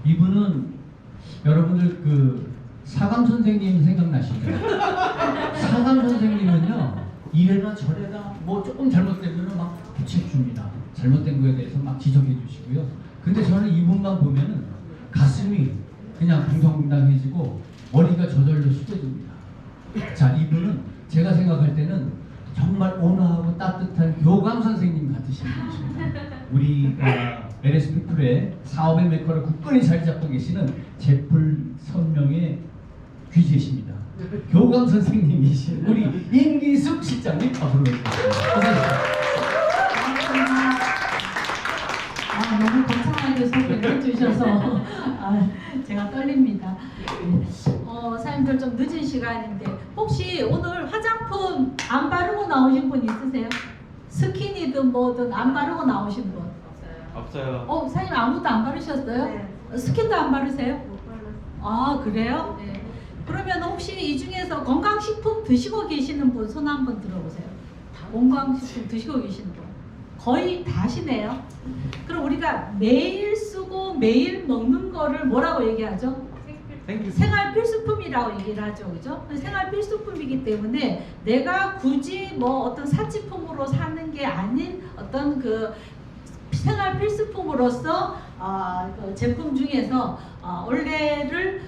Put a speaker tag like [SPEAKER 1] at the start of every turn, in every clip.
[SPEAKER 1] 이분은 여러분들 그 사감 선생님 생각나시죠? 사감 선생님은요, 이래라 저래라 뭐 조금 잘못되면 막 부책 줍니다. 잘못된 거에 대해서 막 지적해 주시고요. 근데 저는 이분만 보면은 가슴이 그냥 붕당붕당해지고 머리가 저절로 숙여집니다. 자, 이분은 제가 생각할 때는 정말 온화하고 따뜻한 교감 선생님 같으신 분이십니다. 우리 LS 피플의 사업의 메커로 굳건히 자리 잡고 계시는 제풀 선명의 귀재십니다. 교감 선생님이신 우리 임기숙 실장님 앞으로 오셨습니다.
[SPEAKER 2] 너무 거창하게 소개를 해주셔서 제가 떨립니다. 사장님들 좀 늦은 시간인데 혹시 오늘 화장품 안 바르고 나오신 분 있으세요? 스킨이든 뭐든 안 바르고 나오신 분?
[SPEAKER 3] 없어요.
[SPEAKER 2] 사장님 아무도 안 바르셨어요?
[SPEAKER 4] 네.
[SPEAKER 2] 스킨도 안 바르세요?
[SPEAKER 4] 못 발랐어요.
[SPEAKER 2] 아, 그래요? 네. 그러면 혹시 이 중에서 건강식품 드시고 계시는 분 손 한번 들어보세요. 건강식품 드시고 계시는 분 거의 다시네요. 그럼 우리가 매일 쓰고 매일 먹는 거를 뭐라고 얘기하죠? 생활 필수품이라고 얘기를 하죠, 그죠? 생활 필수품이기 때문에 내가 굳이 뭐 어떤 사치품으로 사는 게 아닌 어떤 그 생활 필수품으로서 그 제품 중에서 원래를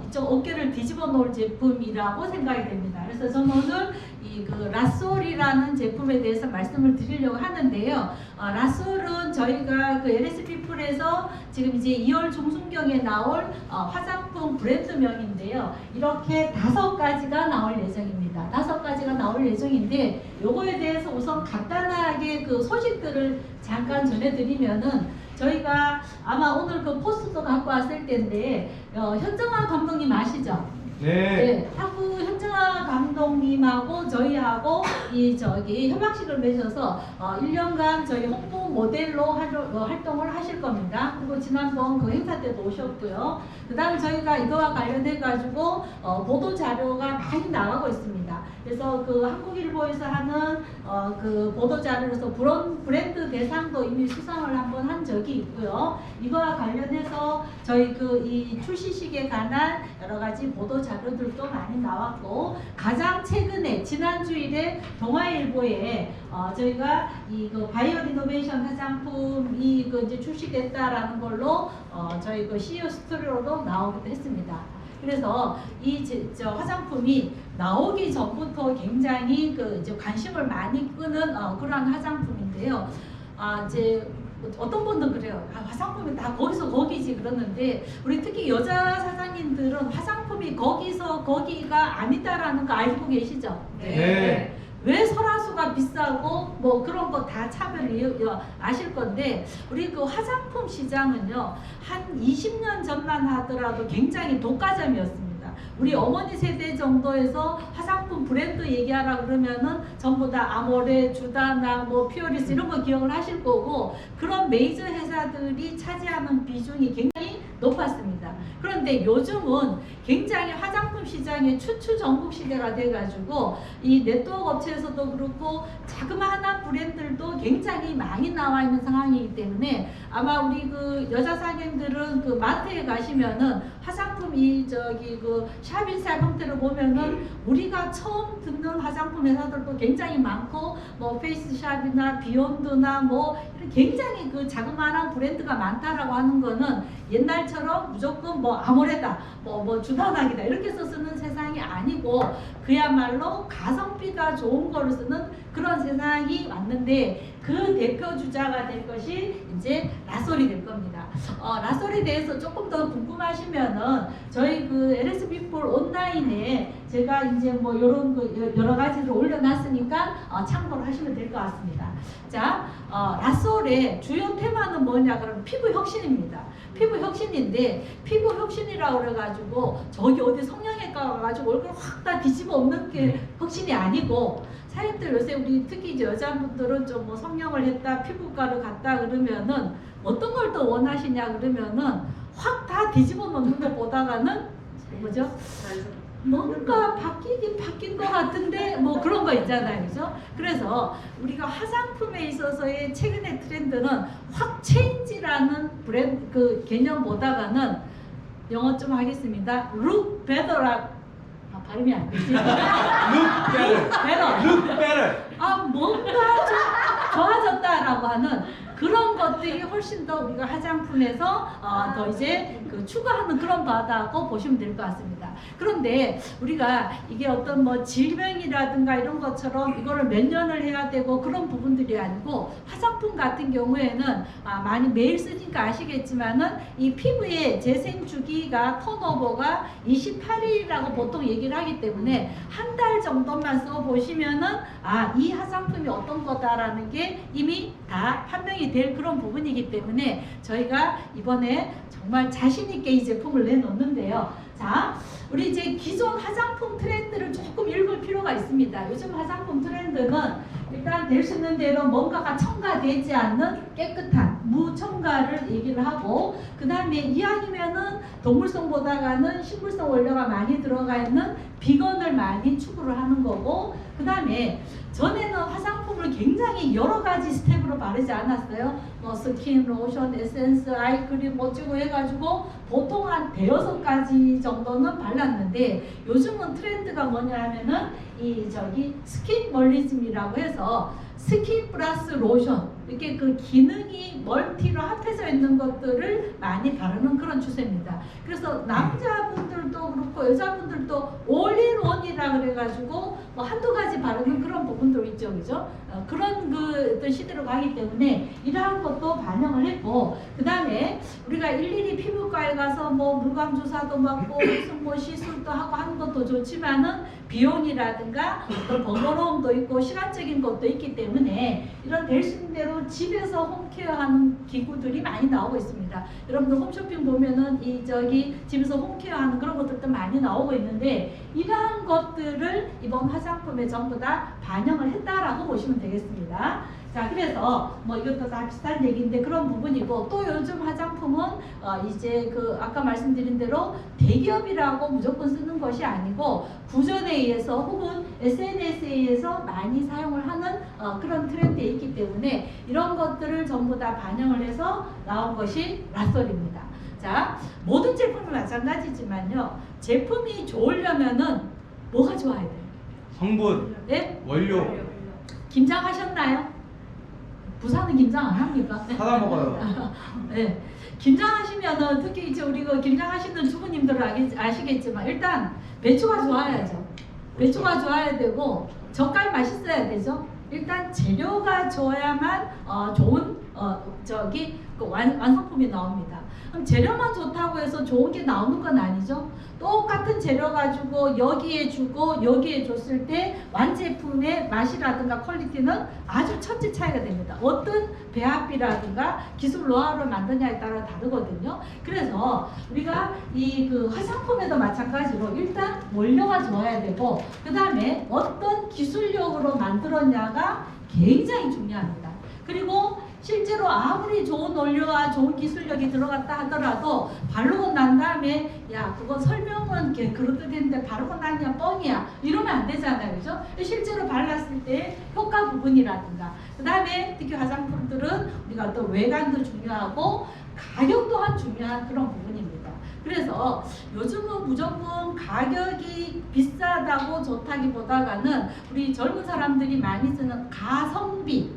[SPEAKER 2] 이쪽 어깨를 뒤집어 놓을 제품이라고 생각이 됩니다. 그래서 저는 오늘 이 그 라솔이라는 제품에 대해서 말씀을 드리려고 하는데요. 라솔은 저희가 그 LS 피플에서 지금 이제 2월 중순경에 나올 화장품 브랜드명인데요. 이렇게 5가지가 나올 예정입니다. 5가지가 나올 예정인데 요거에 대해서 우선 간단하게 그 소식들을 잠깐 전해드리면은 저희가 아마 오늘 그 포스도 갖고 왔을 텐데 현정아 감독님 아시죠? 네, 하구 현정아 감독님하고 저희하고 협약식을 맺어서 1년간 저희 홍보 모델로 활동을 하실 겁니다. 그리고 지난번 그 행사 때도 오셨고요. 그 다음에 저희가 이거와 관련해 가지고 보도 자료가 많이 나가고 있습니다. 그래서 그 한국일보에서 하는 그 보도 자료로서 브랜드 대상도 이미 수상을 한번 한 적이 있고요. 이거와 관련해서 저희 그 이 출시식에 관한 여러 가지 보도 자료들도 많이 나왔고, 가장 최근에 지난 주일에 동아일보에 저희가 이 그 바이오 리노베이션 화장품이 그 이제 출시됐다라는 걸로 저희 그 CEO 스토리로도 나오기도 했습니다. 그래서 이 화장품이 나오기 전부터 굉장히 그 이제 관심을 많이 끄는 그러한 화장품인데요. 이제 어떤 분들은 그래요. 화장품이 다 거기서 거기지 그러는데, 우리 특히 여자 사장님들은 화장품이 거기서 거기가 아니다라는 거 알고 계시죠?
[SPEAKER 3] 네.
[SPEAKER 2] 왜 설화수가 비싸고 뭐 그런 거 다 차별을 아실 건데, 우리 그 화장품 시장은요 한 20년 전만 하더라도 굉장히 독과점이었습니다. 우리 어머니 세대 정도에서 화장품 브랜드 얘기하라 그러면은 전부 다 아모레, 주다나, 뭐 피오리스 이런 거 기억을 하실 거고, 그런 메이저 회사들이 차지하는 비중이 굉장히 높았습니다. 그런데 요즘은 굉장히 화장품 시장의 추추전국 시대가 돼가지고 이 네트워크 업체에서도 그렇고 자그마한 브랜드들도 굉장히 많이 나와 있는 상황이기 때문에, 아마 우리 그 여자 사장님들은 그 마트에 가시면은 화장품 그 샵인샵 형태로 보면은 우리가 처음 듣는 화장품 회사들도 굉장히 많고, 뭐 페이스샵이나 비욘드나 뭐 이런 굉장히 그 자그마한 브랜드가 많다라고 하는 거는 옛날처럼 무조건 뭐 아모레다, 뭐 주다나기다 이렇게 써 쓰는 세상이 아니고, 그야말로 가성비가 좋은 거를 쓰는 그런 세상이 왔는데, 그 대표 주자가 될 것이 이제 라솔이 될 겁니다. 라솔에 대해서 조금 더 궁금하시면은 저희 그 LS 피플 온라인에 제가 이제 뭐 이런 그 여러 가지를 올려놨으니까 참고를 하시면 될 것 같습니다. 자, 라솔의 주요 테마는 뭐냐 그러면 피부 혁신입니다. 피부 혁신인데, 피부 혁신이라고 그래가지고 저기 어디 성형외과 가가지고 얼굴 확 다 뒤집어 엎는 게 혁신이 아니고, 사람들 요새 우리 특히 이제 여자분들은 좀 뭐 성형을 했다, 피부과를 갔다 그러면은 어떤 걸 더 원하시냐 그러면은 확 다 뒤집어 놓는 것보다는 뭐죠? 뭔가 바뀌긴 바뀐 것 같은데 뭐 그런 거 있잖아요, 그죠? 그래서 우리가 화장품에 있어서의 최근의 트렌드는 확 체인지라는 브랜드 그 개념보다가는 영어 좀 하겠습니다. look better라 발음이 안 되지?
[SPEAKER 3] Look better. Look better.
[SPEAKER 2] 뭔가 좀 좋아졌다라고 하는 그런 것들이 훨씬 더 우리가 화장품에서 더 이제 그 추구하는 그런 바다고 보시면 될 것 같습니다. 그런데 우리가 이게 어떤 뭐 질병이라든가 이런 것처럼 이거를 몇 년을 해야 되고 그런 부분들이 아니고 화장품 같은 경우에는 많이 매일 쓰니까 아시겠지만은 이 피부의 재생 주기가 턴오버가 28일이라고 보통 얘기를 하기 때문에 한 달 정도만 써 보시면은 이 화장품이 어떤 거다라는 게 이미 다 판명이 될 그런 부분이기 때문에 저희가 이번에 정말 자신 있게 이 제품을 내놓는데요. 자, 우리 이제 기존 화장품 트렌드를 조금 읽을 필요가 있습니다. 요즘 화장품 트렌드는 일단 될 수 있는 대로 뭔가가 첨가되지 않는 깨끗한 무첨가를 얘기를 하고, 그 다음에 이왕이면은 동물성보다가는 식물성 원료가 많이 들어가 있는 비건을 많이 추구를 하는 거고, 그 다음에 전에는 화장품을 굉장히 여러 가지 스텝으로 바르지 않았어요. 뭐 스킨, 로션, 에센스, 아이크림 어쩌고 해가지고 보통 한 대여섯 가지 정도는 발랐는데, 요즘은 트렌드가 뭐냐면은 스킨멀리즘이라고 해서 스킨 플러스 로션, 이렇게 그 기능이 멀티로 합해져 있는 것들을 많이 바르는 그런 추세입니다. 그래서 남자분들도 그렇고 여자분들도 올인원이라 그래가지고 뭐 한두 가지 바르는 그런 부분도 있죠, 그죠? 그런 그 어떤 시대로 가기 때문에 이러한 것도 반영을 했고, 그 다음에 우리가 일일이 피부과에 가서 뭐 물광 주사도 받고 무슨 뭐 시술도 하고 하는 것도 좋지만은 비용이라든가 어떤 번거로움도 있고 시간적인 것도 있기 때문에 이런 될 수 있는 대로 집에서 홈케어하는 기구들이 많이 나오고 있습니다. 여러분들 홈쇼핑 보면은 집에서 홈케어하는 그런 것들도 많이 나오고 있는데, 이러한 것들을 이번 화장품에 전부 다 반영을 했다라고 보시면 되겠습니다. 자, 그래서 뭐 이것도 다 비슷한 얘기인데 그런 부분이고, 또 요즘 화장품은 이제 그 아까 말씀드린 대로 대기업이라고 무조건 쓰는 것이 아니고 구전에 의해서 혹은 SNS에 의해서 많이 사용을 하는 그런 트렌드에 있기 때문에 이런 것들을 전부 다 반영을 해서 나온 것이 라솔입니다. 자, 모든 제품은 마찬가지지만요, 제품이 좋으려면은 뭐가 좋아야 돼요?
[SPEAKER 3] 성분,
[SPEAKER 2] 네?
[SPEAKER 3] 원료.
[SPEAKER 2] 김장하셨나요? 부산은 김장 안 합니까?
[SPEAKER 3] 사다 먹어요.
[SPEAKER 2] 네. 김장하시면은 특히 이제 우리가 김장하시는 주부님들은 아시겠지만 일단 배추가 좋아야죠. 배추가 좋아야 되고 젓갈 맛있어야 되죠. 일단 재료가 좋아야만 좋은 완성품이 나옵니다. 그럼 재료만 좋다고 해서 좋은 게 나오는 건 아니죠. 똑같은 재료 가지고 여기에 주고 여기에 줬을 때 완제품의 맛이라든가 퀄리티는 아주 천지 차이가 됩니다. 어떤 배합비라든가 기술 노하우를 만드냐에 따라 다르거든요. 그래서 우리가 그 화장품에도 마찬가지로 일단 원료가 좋아야 되고, 그 다음에 어떤 기술력으로 만들었냐가 굉장히 중요합니다. 그리고 실제로 아무리 좋은 원료와 좋은 기술력이 들어갔다 하더라도 바르고 난 다음에 야 그거 설명은 그렇듯했는데 바르고 나냐 뻥이야 이러면 안 되잖아요, 그죠? 실제로 발랐을 때 효과 부분이라든가, 그 다음에 특히 화장품들은 우리가 어떤 외관도 중요하고 가격 또한 중요한 그런 부분입니다. 그래서 요즘은 무조건 가격이 비싸다고 좋다기보다는 우리 젊은 사람들이 많이 쓰는 가성비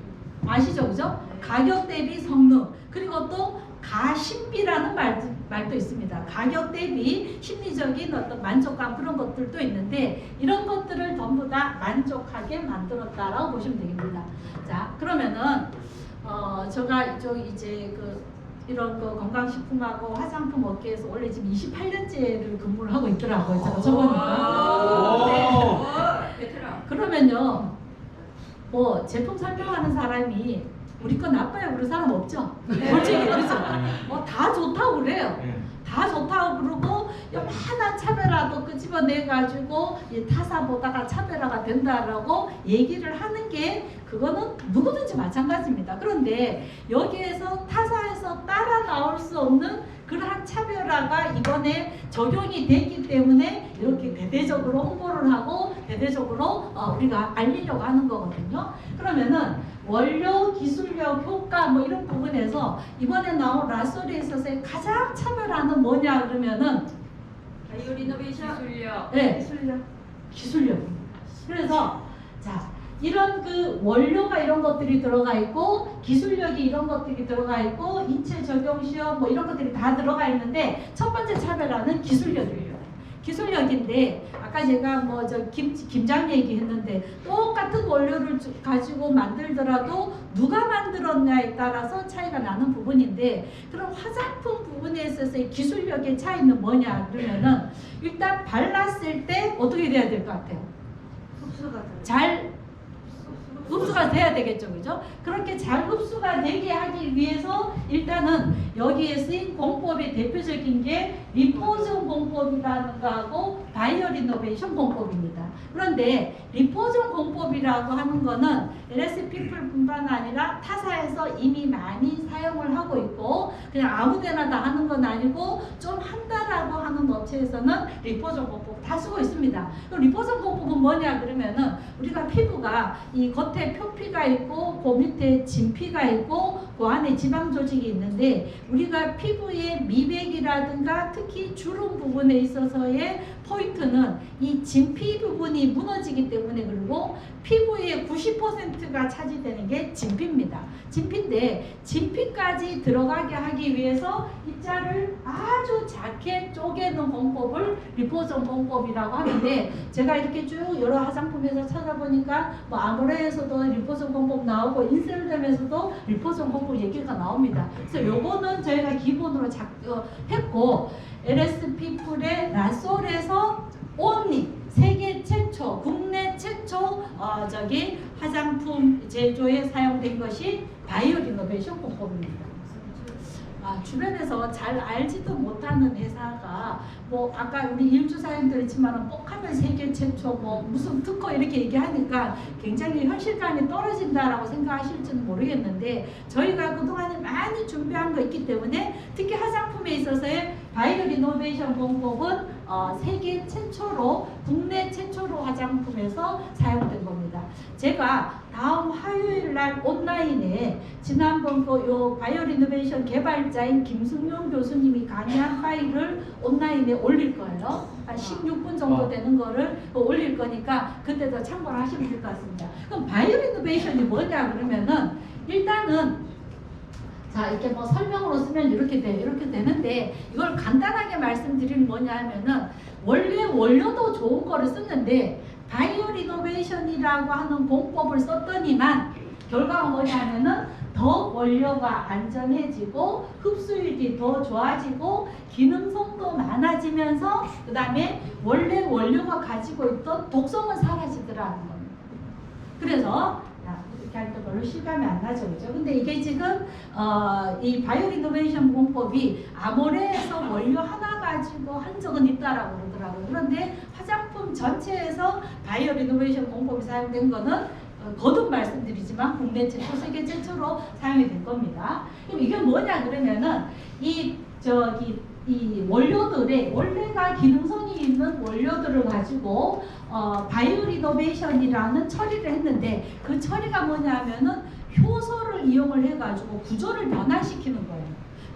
[SPEAKER 2] 아시죠, 그죠? 가격 대비 성능, 그리고 또 가심비라는 말도 있습니다. 가격 대비 심리적인 어떤 만족감, 그런 것들도 있는데 이런 것들을 전부 다 만족하게 만들었다라고 보시면 되겠습니다. 자, 그러면은 제가 이제 이런 거 건강식품하고 화장품 업계에서 원래 지금 28년째를 근무를 하고 있더라고요. 제가 저보니까. 네. 그러면요, 뭐 제품 설명하는 사람이 우리 거 나빠요 그런 사람 없죠? 솔직히 그렇죠? 다 좋다고 그래요. 다 좋다고 그러고 요만한 차별화도 끄집어내가지고 타사보다가 차별화가 된다라고 얘기를 하는 게 그거는 누구든지 마찬가지입니다. 그런데 여기에서 타사에서 따라 나올 수 없는 그러한 차별화가 이번에 적용이 됐기 때문에 이렇게 대대적으로 홍보를 하고 대대적으로 우리가 알리려고 하는 거거든요. 그러면은 원료, 기술력, 효과 뭐 이런 부분에서 이번에 나온 라솔에 있어서의 가장 차별화는 뭐냐 그러면은
[SPEAKER 4] 바이오 리노베이션 기술력.
[SPEAKER 2] 네, 기술력입니다. 그래서 자 이런 그 원료가 이런 것들이 들어가 있고 기술력이 이런 것들이 들어가 있고 인체 적용 시험 뭐 이런 것들이 다 들어가 있는데 첫 번째 차별화는 기술력이에요. 기술력인데 아까 제가 뭐 저 김장 얘기했는데 똑같은 원료를 가지고 만들더라도 누가 만들었냐에 따라서 차이가 나는 부분인데 그럼 화장품 부분에 있어서의 기술력의 차이는 뭐냐 그러면은 일단 발랐을 때 어떻게 돼야 될 것 같아요? 잘 흡수가 돼야 되겠죠, 그죠? 그렇게 잘 흡수가 되게 하기 위해서 일단은 여기에 쓰인 공법의 대표적인 게 리포전 공법이라는 거하고 바이오 리노베이션 공법입니다. 그런데 리포전 공법이라고 하는 거는 LSP뿐만 아니라 타사에서 이미 많이 사용을 하고 있고 그냥 아무데나 다 하는 건 아니고 좀 한다라고 하는 업체에서는 리포전 공법 다 쓰고 있습니다. 그럼 리포전 공법은 뭐냐 그러면은 우리가 피부가 이 겉에 표피가 있고 그 밑에 진피가 있고 그 안에 지방 조직이 있는데 우리가 피부의 미백이라든가 특히 주름 부분에 있어서의 포인트는 이 진피 부분이 무너지기 때문에 그리고 피부의 90%가 차지되는 게 진피입니다. 진피인데 진피까지 들어가게 하기 위해서 입자를 아주 작게 쪼개는 공법을 리포전 공법이라고 하는데 제가 이렇게 쭉 여러 화장품에서 찾아보니까 뭐 아모레에서도 리포전 공법 나오고 인셀렘에서도 리포전 공법 얘기가 나옵니다. 그래서 요거는 저희가 기본으로 했고 LS 피플의 라솔에서 온리 세계 최초, 국내 최초 화장품 제조에 사용된 것이 바이오 리노베이션 공법입니다. 주변에서 잘 알지도 못하는 회사가 뭐 아까 우리 일주사님도 있지만 꼭 하면 세계 최초 뭐 무슨 특허 이렇게 얘기하니까 굉장히 현실감이 떨어진다라고 생각하실지는 모르겠는데 저희가 그동안에 많이 준비한 거 있기 때문에 특히 화장품에 있어서의 바이오 리노베이션 공법은 세계 최초로 국내 최초로 화장품에서 사용된 겁니다. 제가 다음 화요일 날 온라인에 지난번 요 바이오 리노베이션 개발자인 김승용 교수님이 강의한 파일을 온라인에 올릴 거예요. 한 16분 정도 되는 거를 올릴 거니까 그때도 참고를 하시면 될 것 같습니다. 그럼 바이오 리노베이션이 뭐냐 그러면은 일단은 자 이렇게 뭐 설명으로 쓰면 이렇게 되는데 이걸 간단하게 말씀드리는 뭐냐 하면은 원래 원료도 좋은 거를 쓰는데 바이오 리노베이션이라고 하는 공법을 썼더니만 결과가 뭐냐면은 더 원료가 안전해지고 흡수율이 더 좋아지고 기능성도 많아지면서 그 다음에 원래 원료가 가지고 있던 독성은 사라지더라는 겁니다. 그래서 이렇게 할 때 별로 실감이 안 나죠, 그죠? 근데 이게 지금 이 바이오 리노베이션 공법이 아모레에서 원료 하나 가지고 한 적은 있다라고 그러더라고요. 그런데 화장품 전체에서 바이오 리노베이션 공법이 사용된 거는 거듭 말씀드리지만 국내 최초, 세계 최초로 사용이 된 겁니다. 그럼 이게 뭐냐 그러면은 이 원료들의 원래가 기능성이 있는 원료들을 가지고 바이오 리노베이션이라는 처리를 했는데 그 처리가 뭐냐면은 효소를 이용을 해가지고 구조를 변화시키는 거예요.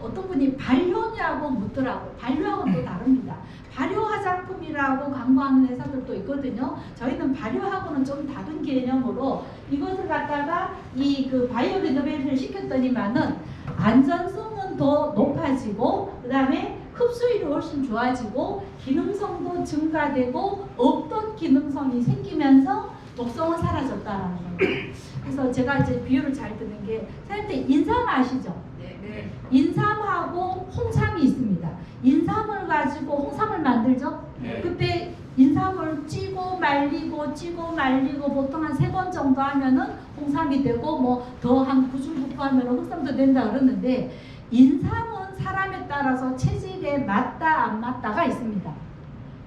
[SPEAKER 2] 어떤 분이 발효냐고 묻더라고. 발효하고는 또 다릅니다. 발효 화장품이라고 광고하는 회사들도 있거든요. 저희는 발효하고는 좀 다른 개념으로 이것을 갖다가 그 바이오 리노베이션을 시켰더니만은 안전성은 더 높아지고 그 다음에 흡수율이 훨씬 좋아지고 기능성도 증가되고 없던 기능성이 생기면서 독성은 사라졌다라는 거예요. 그래서 제가 이제 비유를 잘 드는 게 사장님 인삼 아시죠?
[SPEAKER 4] 네.
[SPEAKER 2] 인삼하고 홍삼이 있습니다. 인삼을 가지고 홍삼을 만들죠?
[SPEAKER 3] 네.
[SPEAKER 2] 그때 인삼을 찌고 말리고 보통 한 3번 정도 하면은 홍삼이 되고 뭐 더 한 9주 하면 홍삼도 된다 그러는데 인삼은 사람에 따라서 체질에 맞다 안 맞다가 있습니다.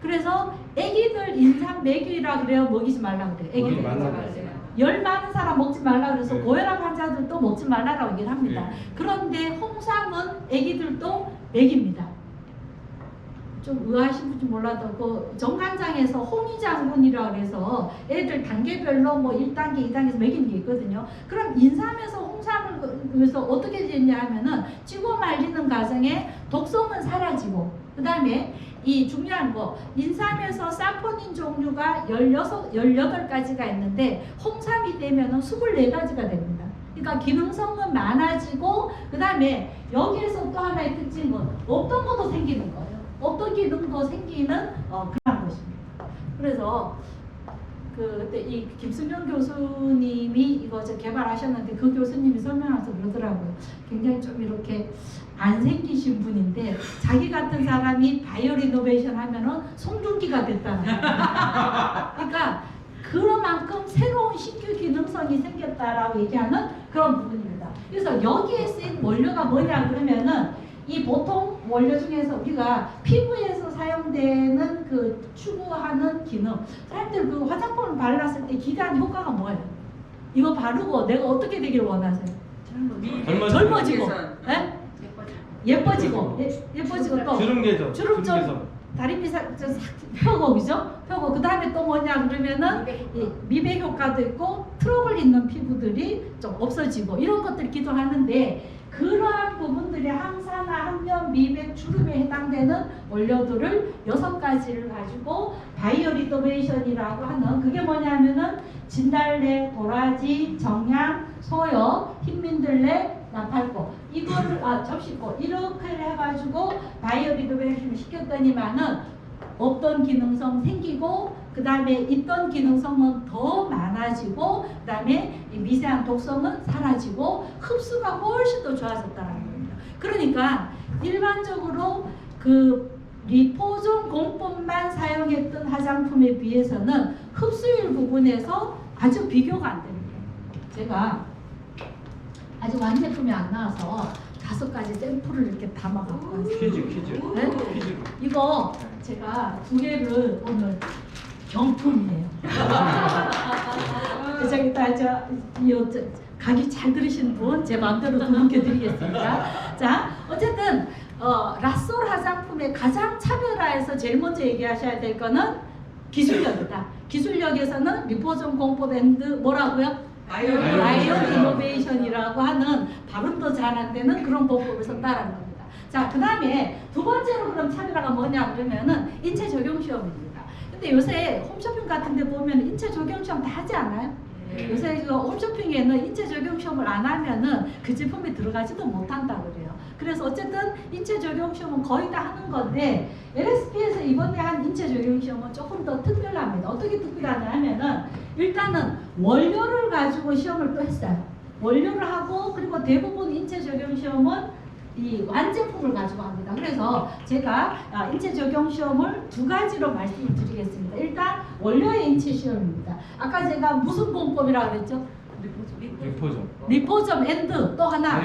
[SPEAKER 2] 그래서 애기들 인삼 먹이라 그래요? 먹이지 말라 그래요? 애기들 열 많은 사람 먹지 말라 그래서 고혈압 환자들도 먹지 말라라고 얘기를 합니다. 그런데 홍삼은 애기들도 맥입니다. 좀 의아하신 분인지 몰라도 그 정관장에서 홍의장군이라고 해서 애들 단계별로 뭐 1단계, 2단계에서 매기는 게 있거든요. 그럼 인삼에서 홍삼을 그래서 어떻게 되냐 하면은 찌고 말리는 과정에 독성은 사라지고 그 다음에 이 중요한 거 인삼에서 사포닌 종류가 18가지가 있는데 홍삼이 되면은 24가지가 됩니다. 그러니까 기능성은 많아지고 그 다음에 여기에서 또 하나의 특징은 없던 것도 생기는 거예요. 어떤 기능도 생기는 그런 것입니다. 그래서 그때 이 김승현 교수님이 이거 개발하셨는데 그 교수님이 설명하면서 그러더라고요. 굉장히 좀 이렇게 안 생기신 분인데 자기 같은 사람이 바이오 리노베이션 하면은 송중기가 됐다는 거예요. 그러니까 그만큼 새로운 신규 기능성이 생겼다라고 얘기하는 그런 부분입니다. 그래서 여기에 쓰인 원료가 뭐냐 그러면은 이 보통 원료 중에서 우리가 피부에서 사용되는 그 추구하는 기능, 사람들 그 화장품을 발랐을 때 기대하는 효과가 뭐예요? 이거 바르고 내가 어떻게 되길 원하세요? 젊어지고, 예? 예뻐지고, 예뻐지고 또
[SPEAKER 3] 주름 개선.
[SPEAKER 2] 주름 좀 다리미 싹 펴고 그죠? 펴고 그 다음에 또 뭐냐 그러면은 미백 효과도 있고 트러블 있는 피부들이 좀 없어지고 이런 것들 기도하는데. 그러한 부분들이 항산화, 항염, 미백, 주름에 해당되는 원료들을 6가지를 가지고 바이오 리노베이션이라고 하는 그게 뭐냐면은 진달래, 도라지, 정향, 소여, 흰민들레, 나팔꽃 이거를 접시꽃 이렇게 해가지고 바이오 리노베이션을 시켰더니만은 없던 기능성 생기고 그 다음에 있던 기능성은 더 많아지고 그 다음에 미세한 독성은 사라지고 흡수가 훨씬 더 좋아졌다는 겁니다. 그러니까 일반적으로 그 리포존 공법만 사용했던 화장품에 비해서는 흡수율 부분에서 아주 비교가 안 됩니다. 제가 아직 완제품이 안 나와서 5가지 샘플을 이렇게 담아갖고 왔어요.
[SPEAKER 3] 퀴즈.
[SPEAKER 2] 네?
[SPEAKER 3] 퀴즈.
[SPEAKER 2] 이거 제가 2개를 오늘 경품이에요. 저기다 가기 잘 들으시는 분 제 마음대로 두 분께 드리겠습니다. 자, 어쨌든 라솔 화장품의 가장 차별화해서 제일 먼저 얘기하셔야 될 거는 기술력이다. 기술력에서는 리포존 공법 앤드 뭐라고요? 바이오 리노베이션이라고 하는 발음도 잘 안 되는 그런 방법을 썼다라는 겁니다. 자, 그 다음에 두 번째로 그럼 차별화가 뭐냐 그러면은 인체 적용 시험입니다. 근데 요새 홈쇼핑 같은 데 보면 인체 적용 시험 다 하지 않아요? 요새 그 홈쇼핑에는 인체 적용 시험을 안 하면은 그 제품에 들어가지도 못한다 그래요. 그래서 어쨌든 인체 적용 시험은 거의 다 하는 건데 LSP에서 이번에 한 인체 적용 시험은 조금 더 특별합니다. 어떻게 특별하냐 하면은 일단은 원료를 가지고 시험을 또 했어요. 원료를 하고 그리고 대부분 인체 적용 시험은 이 완제품을 가지고 합니다. 그래서 제가 인체 적용 시험을 2가지로 말씀을 드리겠습니다. 일단 원료의 인체 시험입니다. 아까 제가 무슨 공법이라고 그랬죠? 리포점 앤드 또 하나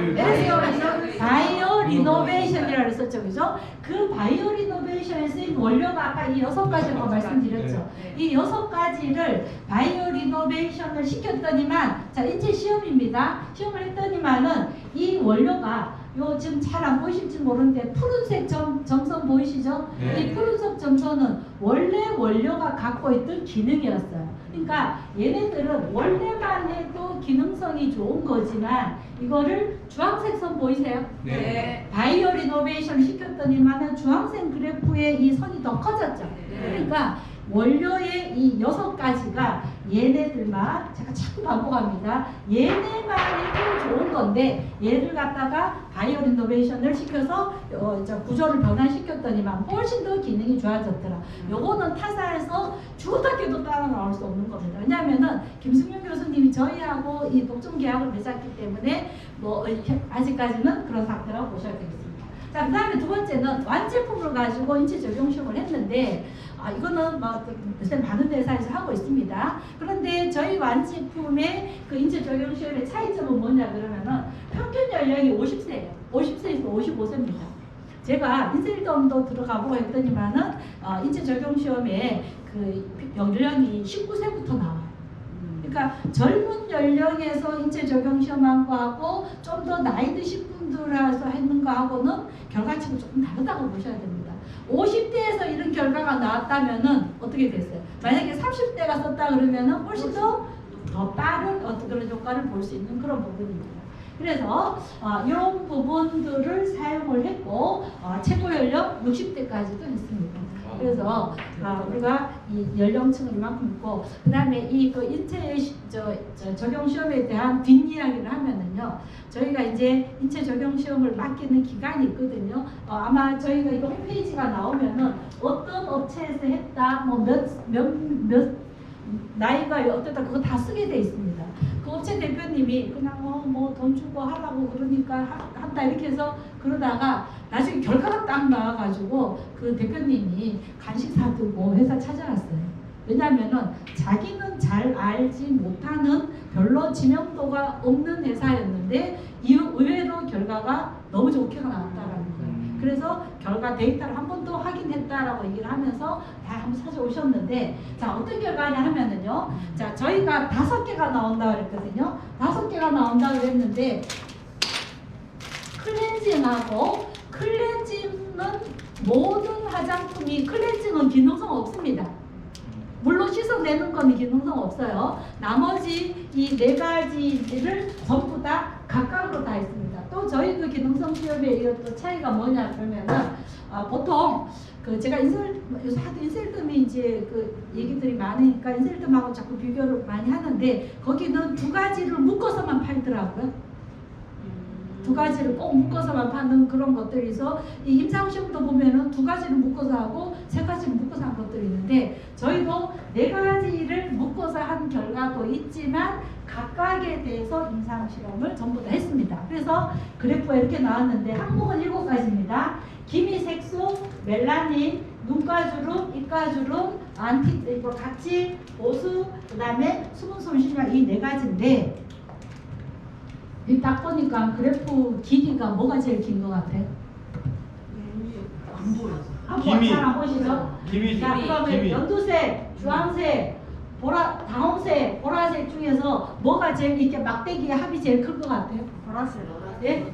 [SPEAKER 2] 바이오 리노베이션이라고 했었죠. 그죠? 그 바이오 리노베이션에 쓰인 원료가 아까 이 6가지라고 말씀드렸죠. 이 6가지를 바이오 리노베이션을 시켰더니만 자 인체 시험입니다. 시험을 했더니만은 이 원료가 요 지금 잘 안 보이실지 모르는데 푸른색 점선 보이시죠?
[SPEAKER 3] 네.
[SPEAKER 2] 이 푸른색 점선은 원래 원료가 갖고 있던 기능이었어요. 그러니까 얘네들은 원래만 해도 기능성이 좋은 거지만 이거를 주황색 선 보이세요?
[SPEAKER 3] 네.
[SPEAKER 2] 바이오 리노베이션을 시켰더니만은 주황색 그래프의 이 선이 더 커졌죠. 그러니까 원료의 이 6가지가 얘네들만 제가 자꾸 반복합니다. 얘네만 해도 좋은 건데 얘를 갖다가 바이오 리노베이션을 시켜서 구조를 변환시켰더니만 훨씬 더 기능이 좋아졌더라. 요거는 타사에서 죽었다해도 따라 나올 수 없는 겁니다. 왜냐하면은 김승윤 교수님이 저희하고 이 독점 계약을 맺었기 때문에 뭐 아직까지는 그런 상태라고 보셔야 되겠습니다. 자, 그 다음에 두 번째는 완제품을 가지고 인체 적용 시험을 했는데 이거는 요새 많은 회사에서 하고 있습니다. 그런데 저희 완제품의 그 인체 적용 시험의 차이점은 뭐냐 그러면은 평균 연령이 50세예요. 50세에서 55세입니다. 제가 인셀덤도 들어가보고 했더니만은 인체 적용 시험에 그 연령이 19세부터 나와요. 그러니까 젊은 연령에서 인체 적용 시험한 거하고 좀 더 나이 드신 분들에서 했는 거하고는 결과치가 조금 다르다고 보셔야 됩니다. 50대에서 이런 결과가 나왔다면은 어떻게 됐어요? 만약에 30대가 썼다 그러면은 훨씬 더 빠른 어떤 그런 효과를 볼 수 있는 그런 부분입니다. 그래서 이런 부분들을 사용을 했고 최고 연령 60대까지도 했습니다. 그래서 우리가 이 연령층을 이만큼 있고 그 다음에 그 인체 적용 시험에 대한 뒷이야기를 하면은요, 저희가 이제 인체 적용 시험을 맡기는 기간이 있거든요. 아마 저희가 이거 홈페이지가 나오면은 어떤 업체에서 했다, 뭐 몇 나이가 어떻다 그거 다 쓰게 돼 있습니다. 그 업체 대표님이 그냥 뭐 돈 주고 하라고 그러니까 한다 이렇게 해서 그러다가 나중에 결과가 딱 나와가지고 그 대표님이 간식 사두고 회사 찾아갔어요. 왜냐하면은 자기는 잘 알지 못하는 별로 지명도가 없는 회사였는데 의외로 결과가 너무 좋게 나왔다라는 거예요. 그래서 결과 데이터를 한 번 더 확인했다라고 얘기를 하면서 다 한번 찾아오셨는데, 자 어떤 결과냐 하면은요, 자 저희가 5개가 나온다 그랬거든요. 5개가 나온다 그랬는데 클렌징하고 클렌징은 모든 화장품이 클렌징은 기능성 없습니다. 물로 씻어내는 건 기능성 없어요. 나머지 이 4가지를 전부 다 각각으로 다 있습니다. 또 저희 그 기능성 시험의 또 차이가 뭐냐 그러면은 보통 그 제가 요새 하도 인셀덤이 이제 그 얘기들이 많으니까 인셀덤하고 자꾸 비교를 많이 하는데 거기는 2가지를 묶어서만 팔더라고요. 2가지를 꼭 묶어서만 파는 그런 것들이 있어. 이 임상시험도 보면은 2가지를 묶어서 하고 3가지를 묶어서 한 것들이 있는데 저희도 4가지를 묶어서 한 결과도 있지만 각각에 대해서 임상실험을 전부 다 했습니다. 그래서 그래프가 이렇게 나왔는데 항목은 7가지입니다. 기미, 색소, 멜라닌, 눈가주름, 입가주름, 각질, 보수, 그 다음에 수분 손실만 이 4가지인데 이 딱 보니까 그래프 길이가 뭐가 제일 긴 것 같아요?
[SPEAKER 3] 안 보여.
[SPEAKER 2] 한번 잘 안 보시죠?
[SPEAKER 3] 기미.
[SPEAKER 2] 자, 그러면 연두색, 주황색, 당홍색, 보라색 중에서 뭐가 제일 이렇게 막대기의 합이 제일 클 것 같아요?
[SPEAKER 4] 보라색.
[SPEAKER 2] 예?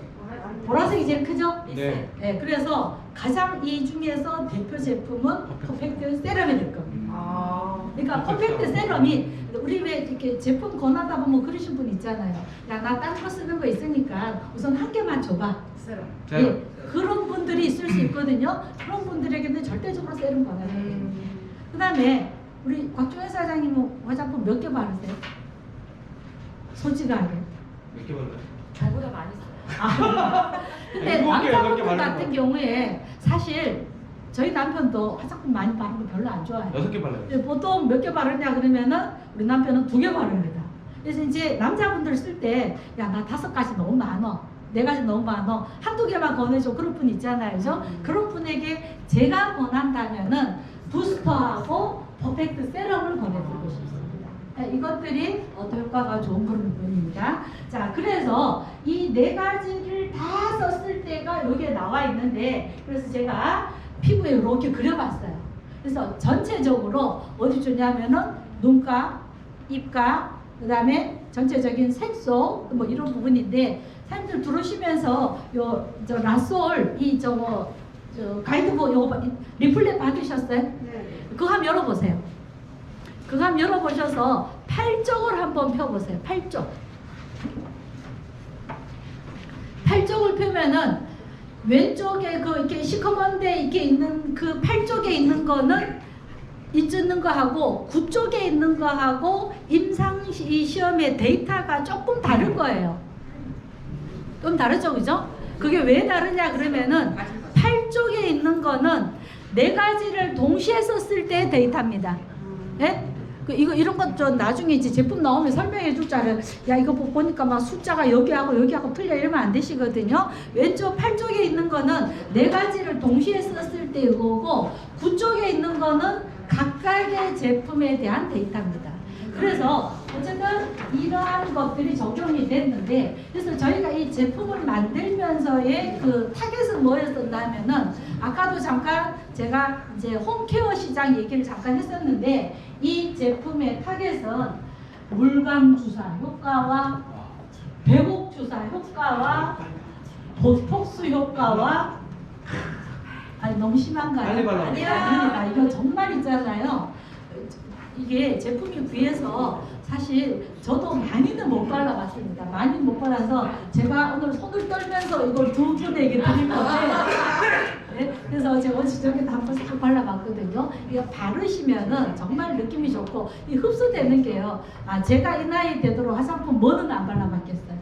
[SPEAKER 2] 보라색이 제일 크죠?
[SPEAKER 3] 네.
[SPEAKER 2] 네, 그래서 가장 이 중에서 대표 제품은 퍼펙트 세럼이 될 겁니다. 그러니까 퍼펙트 세럼이 우리 왜 이렇게 제품 권하다 보면 그러신 분 있잖아요. 야, 나 딴 거 쓰는 거 있으니까 우선 한 개만 줘봐. 세럼. 예, 그런 분들이 있을 수 있거든요. 그런 분들에게는 절대적으로 세럼 권해야 돼요. 그 다음에 우리 곽종현 사장님은 화장품 몇 개 바르세요? 솔직하게.
[SPEAKER 3] 몇 개 발라요?
[SPEAKER 4] 저보다 많이 써요.
[SPEAKER 2] 근데
[SPEAKER 3] 7개, 8개
[SPEAKER 2] 남자분들
[SPEAKER 3] 바르는
[SPEAKER 2] 같은
[SPEAKER 3] 거.
[SPEAKER 2] 경우에 사실 저희 남편도 화장품 많이 바르는 거 별로 안 좋아해요.
[SPEAKER 3] 6개 발라요.
[SPEAKER 2] 근데 보통 몇 개 바르냐 그러면은 우리 남편은 2개 바릅니다. 그래서 이제 남자분들 쓸 때 야, 나 5가지 너무 많어. 4가지 너무 많어. 1-2개만 권해줘. 그런 분 있잖아요. 그죠? 그런 분에게 제가 권한다면은 부스터하고 퍼펙트 세럼을 권해드리고 싶습니다. 이것들이 효과가 좋은 그런 부분입니다. 자, 그래서 이 4가지를 다 썼을 때가 여기에 나와 있는데, 그래서 제가 피부에 이렇게 그려봤어요. 그래서 전체적으로 어디 주냐면은 눈가, 입가, 그 다음에 전체적인 색소 뭐 이런 부분인데, 사람들 들어오시면서 저 라솔 저 가이드북 요거 리플렛 받으셨어요? 네. 그거 한번 열어보세요. 그거 한번 열어보셔서 8쪽을 한번 펴보세요. 8쪽. 8쪽을 펴면은 왼쪽에 그 이렇게 시커먼데 이렇게 있는 그 8쪽에 있는 거는 있는 거하고 9쪽에 있는 거하고 임상 시험의 데이터가 조금 다를 거예요. 좀 다르죠, 그죠? 그게 왜 다르냐 그러면은 8쪽에 있는 거는 4가지를 동시에 썼을 때 데이터입니다. 예? 이런 것 좀 나중에 이제 제품 나오면 설명해 줄 줄 알아요. 야, 이거 보니까 막 숫자가 여기하고 틀려 이러면 안 되시거든요. 왼쪽 8쪽에 있는 거는 4가지를 동시에 썼을 때 이거고 9쪽에 있는 거는 각각의 제품에 대한 데이터입니다. 그래서 어쨌든 이러한 것들이 적용이 됐는데, 그래서 저희가 이 제품을 만들면서의 그 타겟은 뭐였었냐면은 아까도 잠깐 제가 이제 홈케어 시장 얘기를 잠깐 했었는데, 이 제품의 타겟은 물광 주사 효과와 배복 주사 효과와 보톡스 효과와 아니 너무 심한가요?
[SPEAKER 3] 빨리 발라.
[SPEAKER 2] 아닙니다. 이거 정말 있잖아요. 이게 제품이 귀해서 사실 저도 많이는 못 발라봤습니다. 많이 못 발라서 제가 오늘 손을 떨면서 이걸 두 분에게 드릴 건데 네? 그래서 제가 어저께 한번 싹 발라봤거든요. 이거 바르시면은 정말 느낌이 좋고 이 흡수되는 게요. 아 제가 이 나이 되도록 화장품 뭐는 안 발라봤겠어요?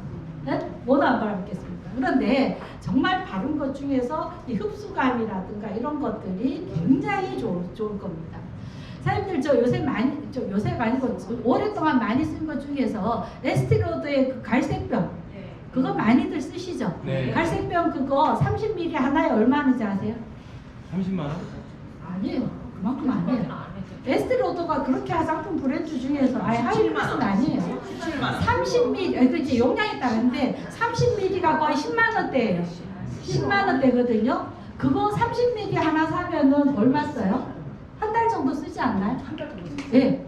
[SPEAKER 2] 네? 뭐는 안 발라봤겠습니까? 그런데 정말 바른 것 중에서 이 흡수감이라든가 이런 것들이 굉장히 좋을 겁니다. 사장님들 저 요새 많이 요새가 아니고 오랫동안 많이 쓴 것 중에서 에스티로드의 그 갈색병 그거 많이들 쓰시죠?
[SPEAKER 3] 네.
[SPEAKER 2] 갈색병 그거 30ml 하나에 얼마인지 아세요?
[SPEAKER 3] 30만 원?
[SPEAKER 2] 아니에요. 그만큼 아니에요. 에스티로드가 그렇게 화장품 브랜드 중에서 아예 하이클래스는 아니에요. 30ml 그치 용량이 다른데 30ml가 거의 10만 원대예요. 10만 원대거든요. 그거 30ml 하나 사면은 얼마 써요? 한 달 정도 쓰지 않나요? 한 달 정도. 네.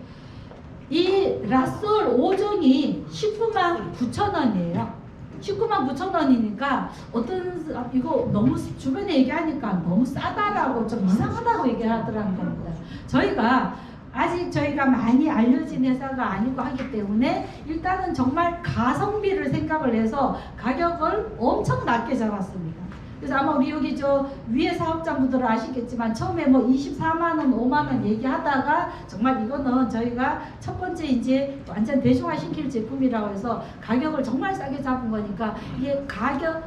[SPEAKER 2] 이 라솔 5종이 19만 9천 원이에요. 19만 9천 원이니까 어떤 이거 너무 주변에 얘기하니까 너무 싸다라고 좀 이상하다고 얘기하더라는 겁니다. 저희가 아직 저희가 많이 알려진 회사가 아니고 하기 때문에 일단은 정말 가성비를 생각을 해서 가격을 엄청 낮게 잡았습니다. 그래서 아마 우리 여기 저 위에 사업자분들은 아시겠지만 처음에 뭐 24만 원, 5만 원 얘기하다가 정말 이거는 저희가 첫 번째 이제 완전 대중화 시킬 제품이라고 해서 가격을 정말 싸게 잡은 거니까 이게 가격